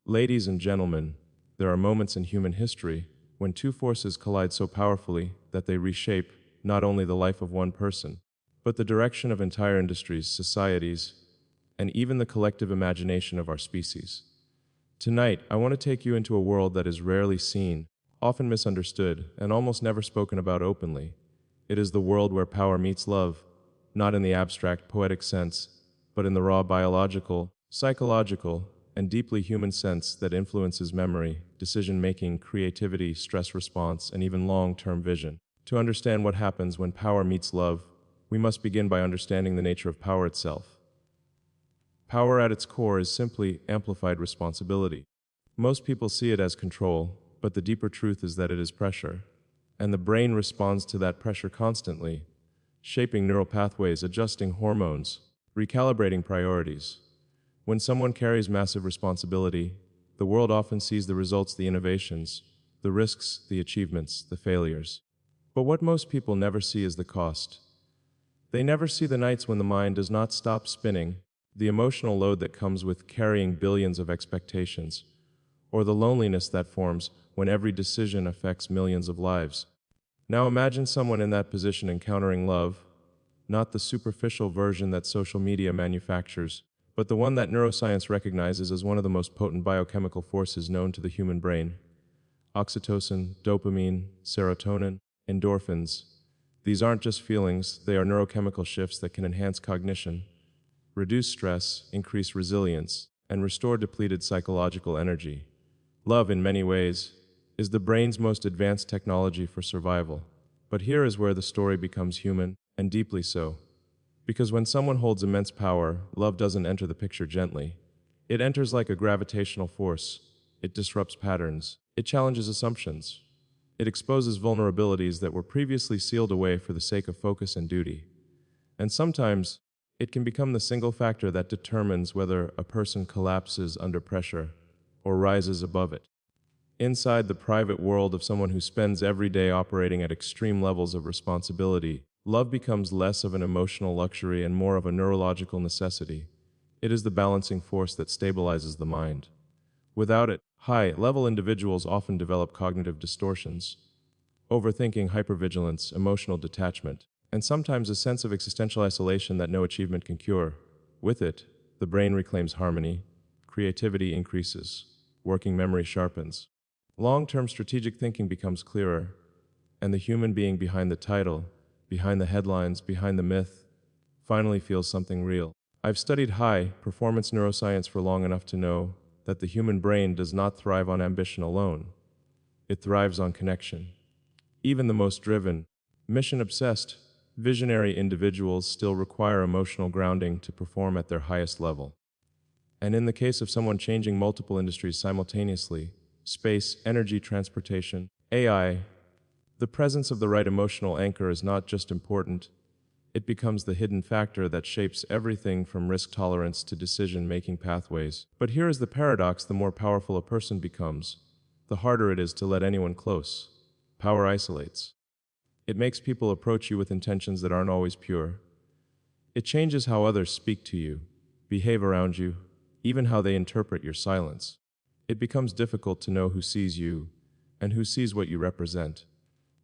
Ladies and gentlemen, there are moments in human history when two forces collide so powerfully that they reshape not only the life of one person, but the direction of entire industries, societies, and even the collective imagination of our species. Tonight, I want to take you into a world that is rarely seen, often misunderstood, and almost never spoken about openly. It is the world where power meets love, not in the abstract, poetic sense, but in the raw biological, psychological, and deeply human sense that influences memory, decision-making, creativity, stress response, and even long-term vision. To understand what happens when power meets love, we must begin by understanding the nature of power itself. Power at its core is simply amplified responsibility. Most people see it as control, but the deeper truth is that it is pressure. And the brain responds to that pressure constantly, shaping neural pathways, adjusting hormones, recalibrating priorities. When someone carries massive responsibility, the world often sees the results, the innovations, the risks, the achievements, the failures. But what most people never see is the cost. They never see the nights when the mind does not stop spinning, the emotional load that comes with carrying billions of expectations, or the loneliness that forms when every decision affects millions of lives. Now imagine someone in that position encountering love, not the superficial version that social media manufactures, but the one that neuroscience recognizes as one of the most potent biochemical forces known to the human brain. Oxytocin, dopamine, serotonin, endorphins. These aren't just feelings, they are neurochemical shifts that can enhance cognition, reduce stress, increase resilience, and restore depleted psychological energy. Love, in many ways, is the brain's most advanced technology for survival. But here is where the story becomes human, and deeply so. Because when someone holds immense power, love doesn't enter the picture gently. It enters like a gravitational force. It disrupts patterns. It challenges assumptions. It exposes vulnerabilities that were previously sealed away for the sake of focus and duty. And sometimes, it can become the single factor that determines whether a person collapses under pressure or rises above it. Inside the private world of someone who spends every day operating at extreme levels of responsibility, love becomes less of an emotional luxury and more of a neurological necessity. It is the balancing force that stabilizes the mind. Without it, high-level individuals often develop cognitive distortions, overthinking, hypervigilance, emotional detachment, and sometimes a sense of existential isolation that no achievement can cure. With it, the brain reclaims harmony, creativity increases, working memory sharpens. Long-term strategic thinking becomes clearer, and the human being behind the title, behind the headlines, behind the myth, finally feels something real. I've studied high-performance neuroscience for long enough to know that the human brain does not thrive on ambition alone. It thrives on connection. Even the most driven, mission-obsessed, visionary individuals still require emotional grounding to perform at their highest level. And in the case of someone changing multiple industries simultaneously, space, energy, transportation, AI, the presence of the right emotional anchor is not just important, it becomes the hidden factor that shapes everything from risk tolerance to decision-making pathways. But here is the paradox: the more powerful a person becomes, the harder it is to let anyone close. Power isolates. It makes people approach you with intentions that aren't always pure. It changes how others speak to you, behave around you, even how they interpret your silence. It becomes difficult to know who sees you and who sees what you represent.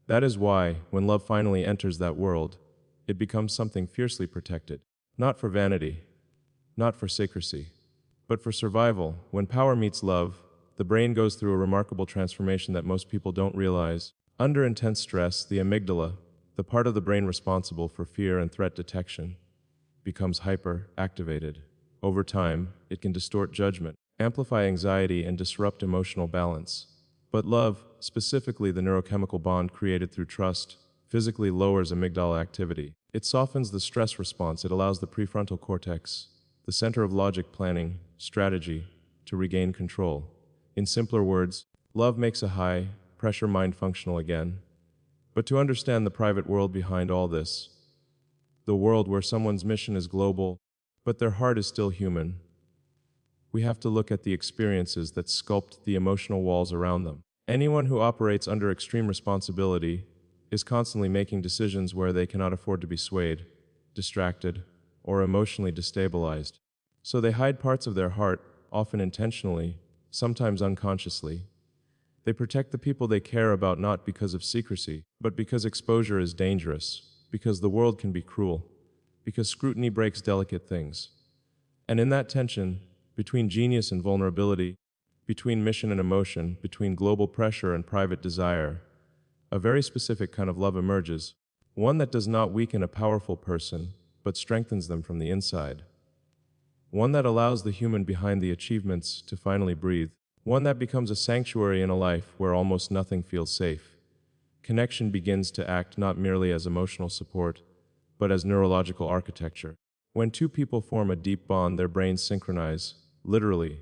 That is why, when love finally enters that world, it becomes something fiercely protected. Not for vanity, not for secrecy, but for survival. When power meets love, the brain goes through a remarkable transformation that most people don't realize. Under intense stress, the amygdala, the part of the brain responsible for fear and threat detection, becomes hyper-activated. Over time, it can distort judgment, amplify anxiety, and disrupt emotional balance. But love, specifically the neurochemical bond created through trust, physically lowers amygdala activity. It softens the stress response. It allows the prefrontal cortex, the center of logic, planning, strategy, to regain control. In simpler words, love makes a high-pressure mind functional again. But to understand the private world behind all this, the world where someone's mission is global, but their heart is still human, we have to look at the experiences that sculpt the emotional walls around them. Anyone who operates under extreme responsibility is constantly making decisions where they cannot afford to be swayed, distracted, or emotionally destabilized. So they hide parts of their heart, often intentionally, sometimes unconsciously. They protect the people they care about not because of secrecy, but because exposure is dangerous, because the world can be cruel, because scrutiny breaks delicate things. And in that tension, between genius and vulnerability, between mission and emotion, between global pressure and private desire, a very specific kind of love emerges, one that does not weaken a powerful person, but strengthens them from the inside. One that allows the human behind the achievements to finally breathe. One that becomes a sanctuary in a life where almost nothing feels safe. Connection begins to act not merely as emotional support, but as neurological architecture. When two people form a deep bond, their brains synchronize, literally.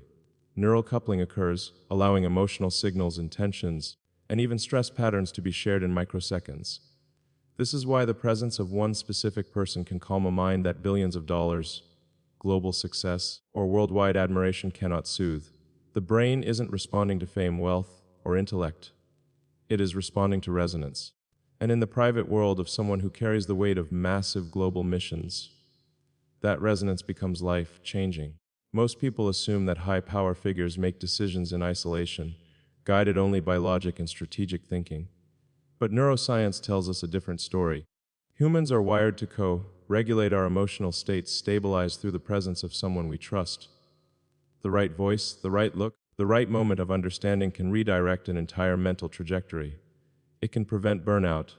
Neural coupling occurs, allowing emotional signals, intentions, and even stress patterns to be shared in microseconds. This is why the presence of one specific person can calm a mind that billions of dollars, global success, or worldwide admiration cannot soothe. The brain isn't responding to fame, wealth, or intellect. It is responding to resonance. And in the private world of someone who carries the weight of massive global missions, that resonance becomes life-changing. Most people assume that high-power figures make decisions in isolation, guided only by logic and strategic thinking. But neuroscience tells us a different story. Humans are wired to co-regulate our emotional states, stabilized through the presence of someone we trust. The right voice, the right look, the right moment of understanding can redirect an entire mental trajectory. It can prevent burnout.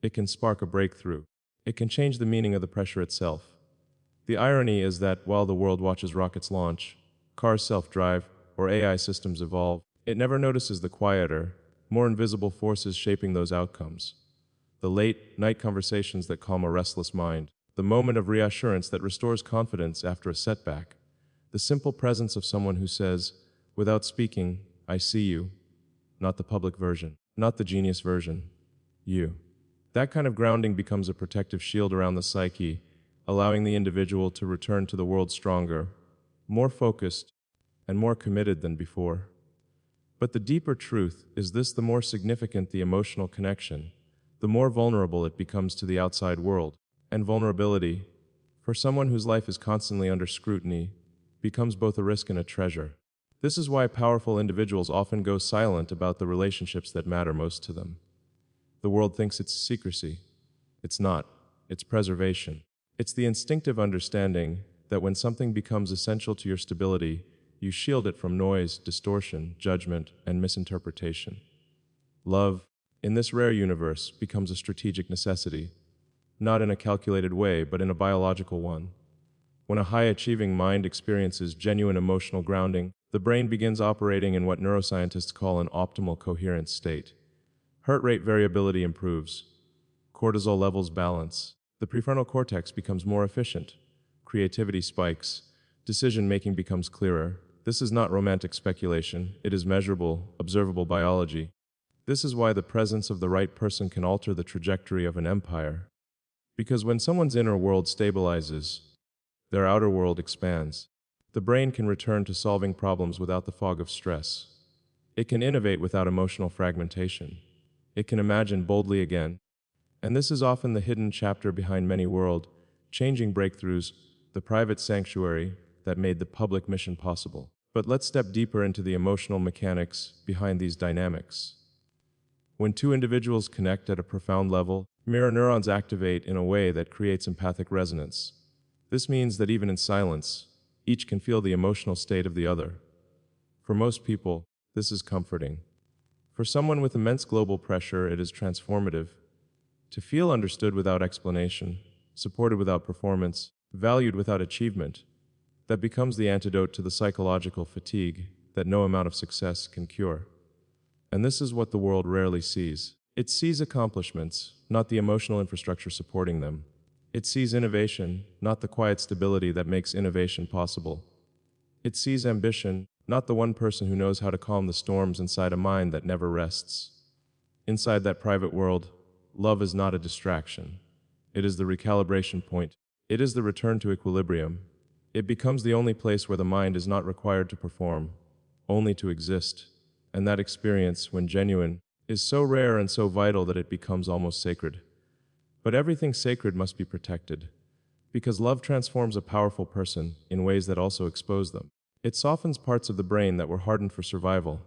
It can spark a breakthrough. It can change the meaning of the pressure itself. The irony is that while the world watches rockets launch, cars self-drive, or AI systems evolve, it never notices the quieter, more invisible forces shaping those outcomes. The late-night conversations that calm a restless mind, the moment of reassurance that restores confidence after a setback, the simple presence of someone who says, without speaking, I see you, not the public version, not the genius version, you. That kind of grounding becomes a protective shield around the psyche, allowing the individual to return to the world stronger, more focused, and more committed than before. But the deeper truth is this: the more significant the emotional connection, the more vulnerable it becomes to the outside world. And vulnerability, for someone whose life is constantly under scrutiny, becomes both a risk and a treasure. This is why powerful individuals often go silent about the relationships that matter most to them. The world thinks it's secrecy. It's not. It's preservation. It's the instinctive understanding that when something becomes essential to your stability, you shield it from noise, distortion, judgment, and misinterpretation. Love, in this rare universe, becomes a strategic necessity, not in a calculated way, but in a biological one. When a high-achieving mind experiences genuine emotional grounding, the brain begins operating in what neuroscientists call an optimal coherence state. Heart rate variability improves. Cortisol levels balance. The prefrontal cortex becomes more efficient. Creativity spikes. Decision-making becomes clearer. This is not romantic speculation. It is measurable, observable biology. This is why the presence of the right person can alter the trajectory of an empire. Because when someone's inner world stabilizes, their outer world expands. The brain can return to solving problems without the fog of stress. It can innovate without emotional fragmentation. It can imagine boldly again. And this is often the hidden chapter behind many world-changing breakthroughs, the private sanctuary that made the public mission possible. But let's step deeper into the emotional mechanics behind these dynamics. When two individuals connect at a profound level, mirror neurons activate in a way that creates empathic resonance. This means that even in silence, each can feel the emotional state of the other. For most people, this is comforting. For someone with immense global pressure, it is transformative. To feel understood without explanation, supported without performance, valued without achievement, that becomes the antidote to the psychological fatigue that no amount of success can cure. And this is what the world rarely sees. It sees accomplishments, not the emotional infrastructure supporting them. It sees innovation, not the quiet stability that makes innovation possible. It sees ambition, not the one person who knows how to calm the storms inside a mind that never rests. Inside that private world, love is not a distraction. It is the recalibration point. It is the return to equilibrium. It becomes the only place where the mind is not required to perform, only to exist. And that experience, when genuine, is so rare and so vital that it becomes almost sacred. But everything sacred must be protected, because love transforms a powerful person in ways that also expose them. It softens parts of the brain that were hardened for survival.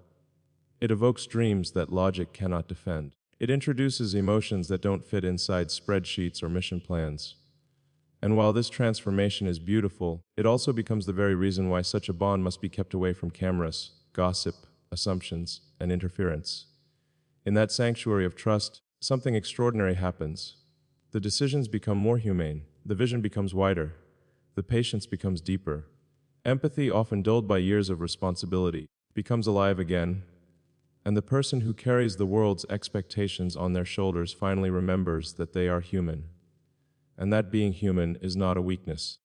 It evokes dreams that logic cannot defend. It introduces emotions that don't fit inside spreadsheets or mission plans. And while this transformation is beautiful, it also becomes the very reason why such a bond must be kept away from cameras, gossip, assumptions, and interference. In that sanctuary of trust, something extraordinary happens. The decisions become more humane, the vision becomes wider, the patience becomes deeper. Empathy, often dulled by years of responsibility, becomes alive again, and the person who carries the world's expectations on their shoulders finally remembers that they are human, and that being human is not a weakness,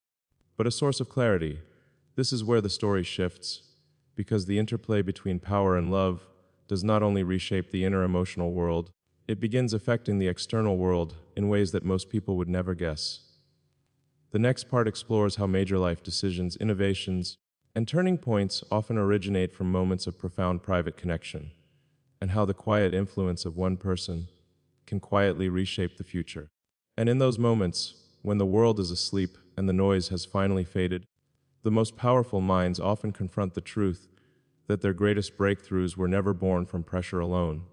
but a source of clarity. This is where the story shifts, because the interplay between power and love does not only reshape the inner emotional world, it begins affecting the external world in ways that most people would never guess. The next part explores how major life decisions, innovations, and turning points often originate from moments of profound private connection, and how the quiet influence of one person can quietly reshape the future. And in those moments, when the world is asleep and the noise has finally faded, the most powerful minds often confront the truth that their greatest breakthroughs were never born from pressure alone,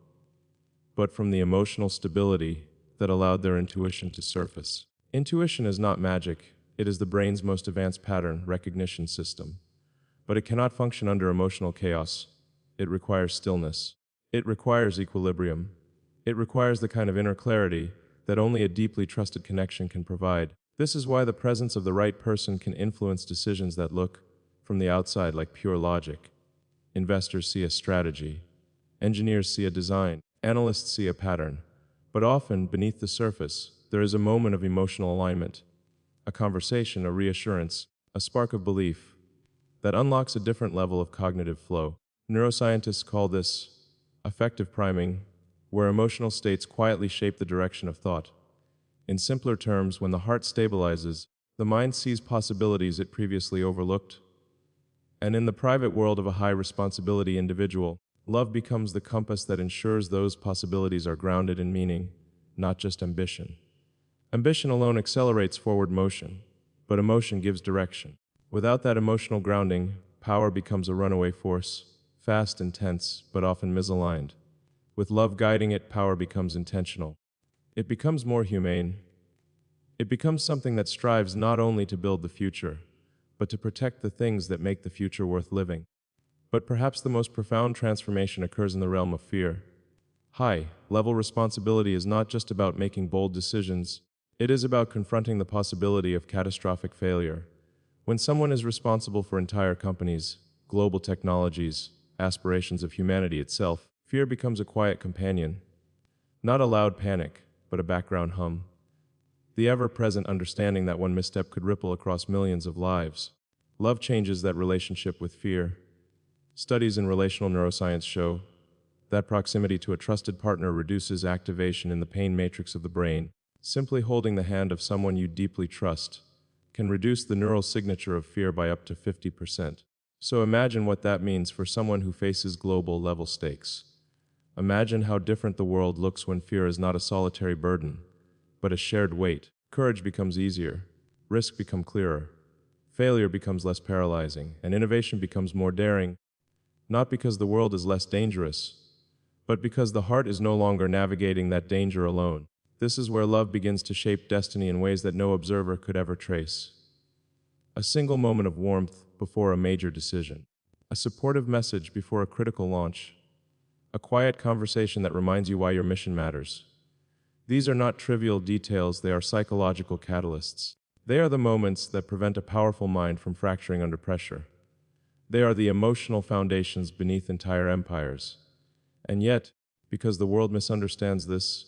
but from the emotional stability that allowed their intuition to surface. Intuition is not magic, it is the brain's most advanced pattern recognition system. But it cannot function under emotional chaos. It requires stillness. It requires equilibrium. It requires the kind of inner clarity that only a deeply trusted connection can provide. This is why the presence of the right person can influence decisions that look, from the outside, like pure logic. Investors see a strategy. Engineers see a design. Analysts see a pattern. But often, beneath the surface, there is a moment of emotional alignment, a conversation, a reassurance, a spark of belief that unlocks a different level of cognitive flow. Neuroscientists call this affective priming, where emotional states quietly shape the direction of thought. In simpler terms, when the heart stabilizes, the mind sees possibilities it previously overlooked. And in the private world of a high-responsibility individual, love becomes the compass that ensures those possibilities are grounded in meaning, not just ambition. Ambition alone accelerates forward motion, but emotion gives direction. Without that emotional grounding, power becomes a runaway force, fast, intense, but often misaligned. With love guiding it, power becomes intentional. It becomes more humane. It becomes something that strives not only to build the future, but to protect the things that make the future worth living. But perhaps the most profound transformation occurs in the realm of fear. High-level responsibility is not just about making bold decisions. It is about confronting the possibility of catastrophic failure. When someone is responsible for entire companies, global technologies, aspirations of humanity itself, fear becomes a quiet companion. Not a loud panic, but a background hum. The ever-present understanding that one misstep could ripple across millions of lives. Love changes that relationship with fear. Studies in relational neuroscience show that proximity to a trusted partner reduces activation in the pain matrix of the brain. Simply holding the hand of someone you deeply trust can reduce the neural signature of fear by up to 50%. So imagine what that means for someone who faces global-level stakes. Imagine how different the world looks when fear is not a solitary burden, but a shared weight. Courage becomes easier, risk becomes clearer, failure becomes less paralyzing, and innovation becomes more daring, not because the world is less dangerous, but because the heart is no longer navigating that danger alone. This is where love begins to shape destiny in ways that no observer could ever trace. A single moment of warmth before a major decision. A supportive message before a critical launch. A quiet conversation that reminds you why your mission matters. These are not trivial details, they are psychological catalysts. They are the moments that prevent a powerful mind from fracturing under pressure. They are the emotional foundations beneath entire empires. And yet, because the world misunderstands this,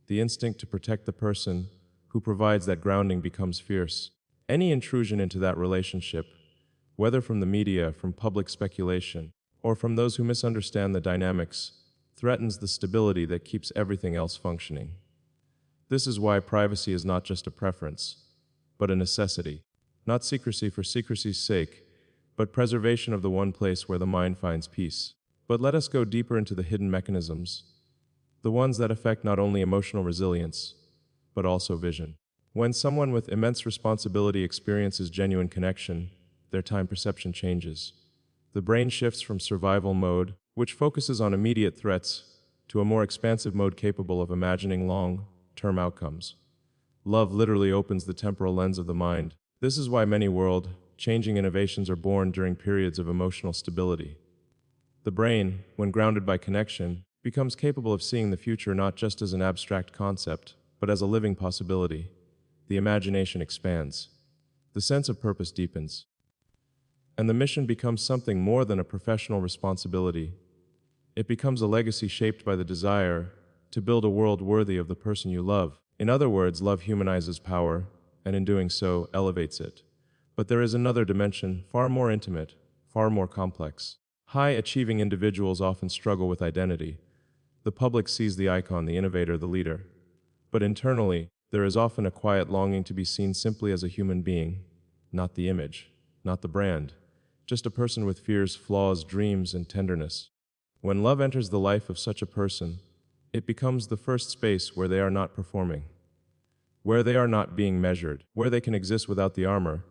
the instinct to protect the person who provides that grounding becomes fierce. Any intrusion into that relationship, whether from the media, from public speculation, or from those who misunderstand the dynamics, threatens the stability that keeps everything else functioning. This is why privacy is not just a preference, but a necessity. Not secrecy for secrecy's sake, but preservation of the one place where the mind finds peace. But let us go deeper into the hidden mechanisms, the ones that affect not only emotional resilience, but also vision. When someone with immense responsibility experiences genuine connection, their time perception changes. The brain shifts from survival mode, which focuses on immediate threats, to a more expansive mode capable of imagining long-term outcomes. Love literally opens the temporal lens of the mind. This is why many world-changing innovations are born during periods of emotional stability. The brain, when grounded by connection, becomes capable of seeing the future not just as an abstract concept, but as a living possibility. The imagination expands. The sense of purpose deepens. And the mission becomes something more than a professional responsibility. It becomes a legacy shaped by the desire to build a world worthy of the person you love. In other words, love humanizes power, and in doing so, elevates it. But there is another dimension, far more intimate, far more complex. High-achieving individuals often struggle with identity. The public sees the icon, the innovator, the leader. But internally, there is often a quiet longing to be seen simply as a human being, not the image, not the brand, just a person with fears, flaws, dreams, and tenderness. When love enters the life of such a person, it becomes the first space where they are not performing, where they are not being measured, where they can exist without the armor.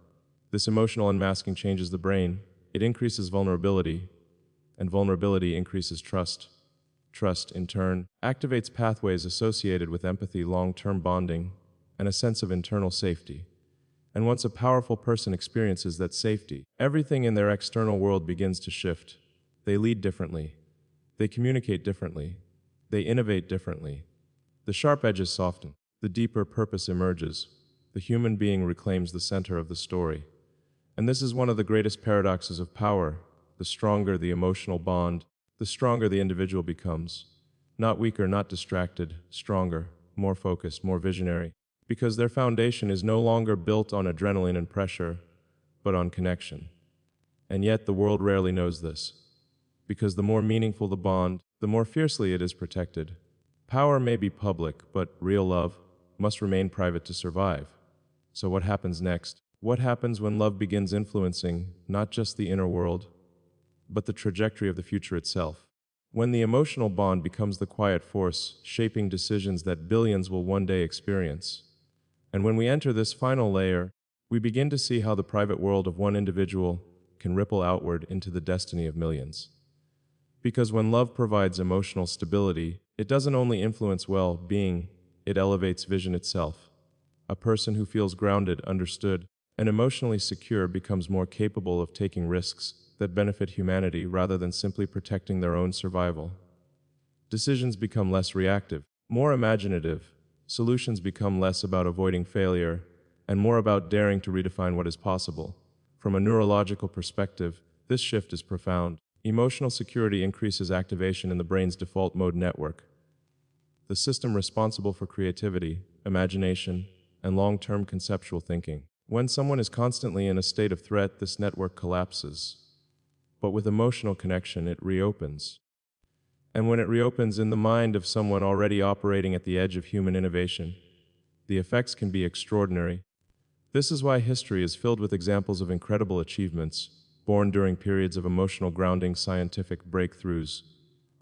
This emotional unmasking changes the brain. It increases vulnerability, and vulnerability increases trust. Trust, in turn, activates pathways associated with empathy, long-term bonding, and a sense of internal safety. And once a powerful person experiences that safety, everything in their external world begins to shift. They lead differently. They communicate differently. They innovate differently. The sharp edges soften. The deeper purpose emerges. The human being reclaims the center of the story. And this is one of the greatest paradoxes of power. The stronger the emotional bond, the stronger the individual becomes. Not weaker, not distracted, stronger, more focused, more visionary. Because their foundation is no longer built on adrenaline and pressure, but on connection. And yet the world rarely knows this. Because the more meaningful the bond, the more fiercely it is protected. Power may be public, but real love must remain private to survive. So what happens next? What happens when love begins influencing not just the inner world, but the trajectory of the future itself? When the emotional bond becomes the quiet force shaping decisions that billions will one day experience. And when we enter this final layer, we begin to see how the private world of one individual can ripple outward into the destiny of millions. Because when love provides emotional stability, it doesn't only influence well-being, it elevates vision itself. A person who feels grounded, understood, and emotionally secure becomes more capable of taking risks that benefit humanity rather than simply protecting their own survival. Decisions become less reactive, more imaginative. Solutions become less about avoiding failure and more about daring to redefine what is possible. From a neurological perspective, this shift is profound. Emotional security increases activation in the brain's default mode network, the system responsible for creativity, imagination, and long-term conceptual thinking. When someone is constantly in a state of threat, this network collapses. But with emotional connection, it reopens. And when it reopens in the mind of someone already operating at the edge of human innovation, the effects can be extraordinary. This is why history is filled with examples of incredible achievements, born during periods of emotional grounding, scientific breakthroughs,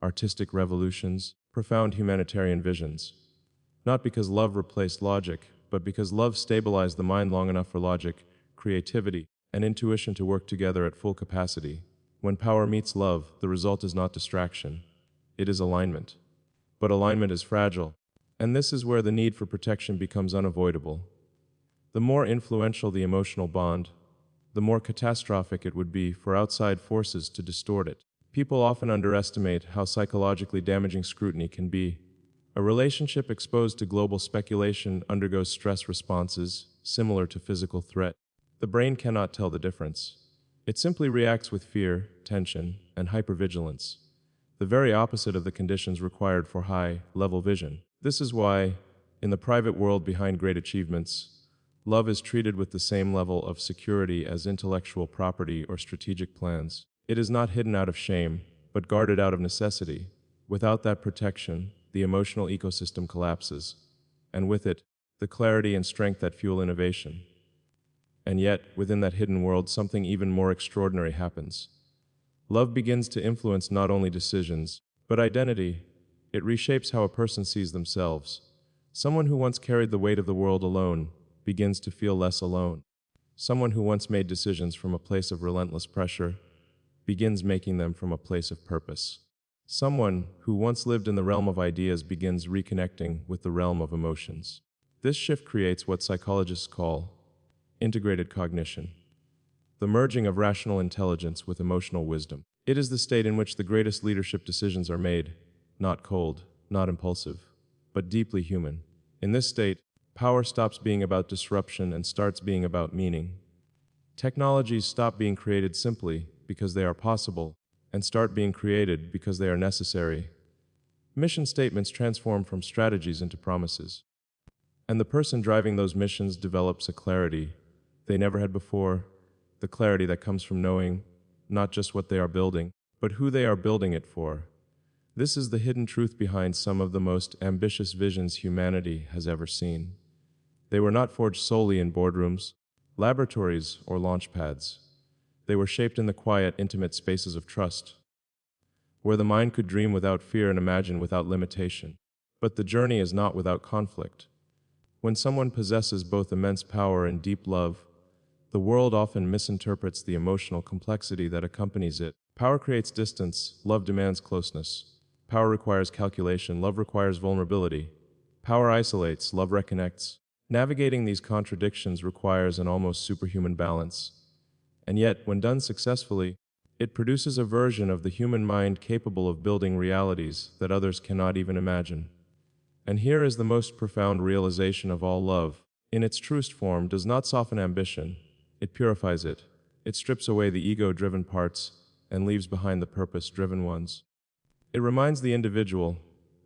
artistic revolutions, profound humanitarian visions. Not because love replaced logic, but because love stabilized the mind long enough for logic, creativity, and intuition to work together at full capacity. When power meets love, the result is not distraction. It is alignment. But alignment is fragile, and this is where the need for protection becomes unavoidable. The more influential the emotional bond, the more catastrophic it would be for outside forces to distort it. People often underestimate how psychologically damaging scrutiny can be. A relationship exposed to global speculation undergoes stress responses similar to physical threat. The brain cannot tell the difference. It simply reacts with fear, tension, and hypervigilance, the very opposite of the conditions required for high-level vision. This is why, in the private world behind great achievements, love is treated with the same level of security as intellectual property or strategic plans. It is not hidden out of shame, but guarded out of necessity. Without that protection, the emotional ecosystem collapses, and with it, the clarity and strength that fuel innovation. And yet, within that hidden world, something even more extraordinary happens. Love begins to influence not only decisions, but identity. It reshapes how a person sees themselves. Someone who once carried the weight of the world alone begins to feel less alone. Someone who once made decisions from a place of relentless pressure begins making them from a place of purpose. Someone who once lived in the realm of ideas begins reconnecting with the realm of emotions. This shift creates what psychologists call integrated cognition, the merging of rational intelligence with emotional wisdom. It is the state in which the greatest leadership decisions are made, not cold, not impulsive, but deeply human. In this state, power stops being about disruption and starts being about meaning. Technologies stop being created simply because they are possible and start being created because they are necessary. Mission statements transform from strategies into promises. And the person driving those missions develops a clarity they never had before, the clarity that comes from knowing not just what they are building, but who they are building it for. This is the hidden truth behind some of the most ambitious visions humanity has ever seen. They were not forged solely in boardrooms, laboratories, or launch pads. They were shaped in the quiet, intimate spaces of trust, where the mind could dream without fear and imagine without limitation. But the journey is not without conflict. When someone possesses both immense power and deep love, the world often misinterprets the emotional complexity that accompanies it. Power creates distance, love demands closeness. Power requires calculation, love requires vulnerability. Power isolates, love reconnects. Navigating these contradictions requires an almost superhuman balance. And yet, when done successfully, it produces a version of the human mind capable of building realities that others cannot even imagine. And here is the most profound realization of all: love, in its truest form, does not soften ambition. It purifies it. It strips away the ego-driven parts and leaves behind the purpose-driven ones. It reminds the individual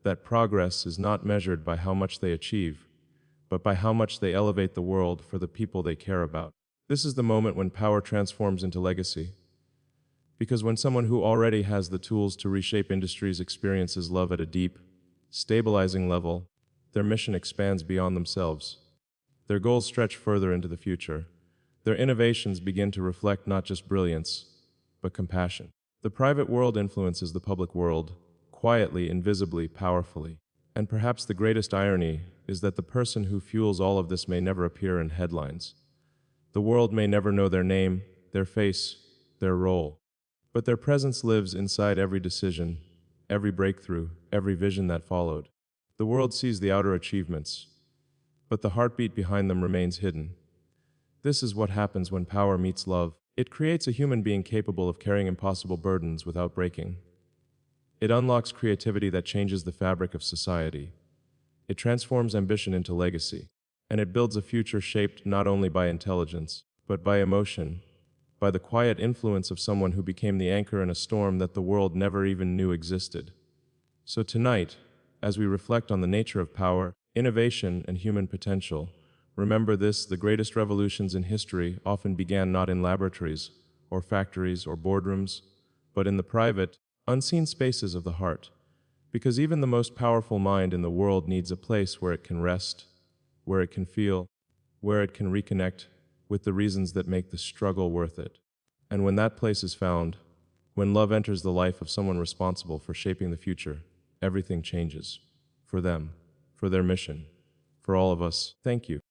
that progress is not measured by how much they achieve, but by how much they elevate the world for the people they care about. This is the moment when power transforms into legacy. Because when someone who already has the tools to reshape industries experiences love at a deep, stabilizing level, their mission expands beyond themselves. Their goals stretch further into the future. Their innovations begin to reflect not just brilliance, but compassion. The private world influences the public world, quietly, invisibly, powerfully. And perhaps the greatest irony is that the person who fuels all of this may never appear in headlines. The world may never know their name, their face, their role. But their presence lives inside every decision, every breakthrough, every vision that followed. The world sees the outer achievements, but the heartbeat behind them remains hidden. This is what happens when power meets love. It creates a human being capable of carrying impossible burdens without breaking. It unlocks creativity that changes the fabric of society. It transforms ambition into legacy. And it builds a future shaped not only by intelligence, but by emotion, by the quiet influence of someone who became the anchor in a storm that the world never even knew existed. So tonight, as we reflect on the nature of power, innovation, and human potential, remember this: the greatest revolutions in history often began not in laboratories, or factories, or boardrooms, but in the private, unseen spaces of the heart. Because even the most powerful mind in the world needs a place where it can rest, where it can feel, where it can reconnect with the reasons that make the struggle worth it. And when that place is found, when love enters the life of someone responsible for shaping the future, everything changes. For them, for their mission, for all of us. Thank you.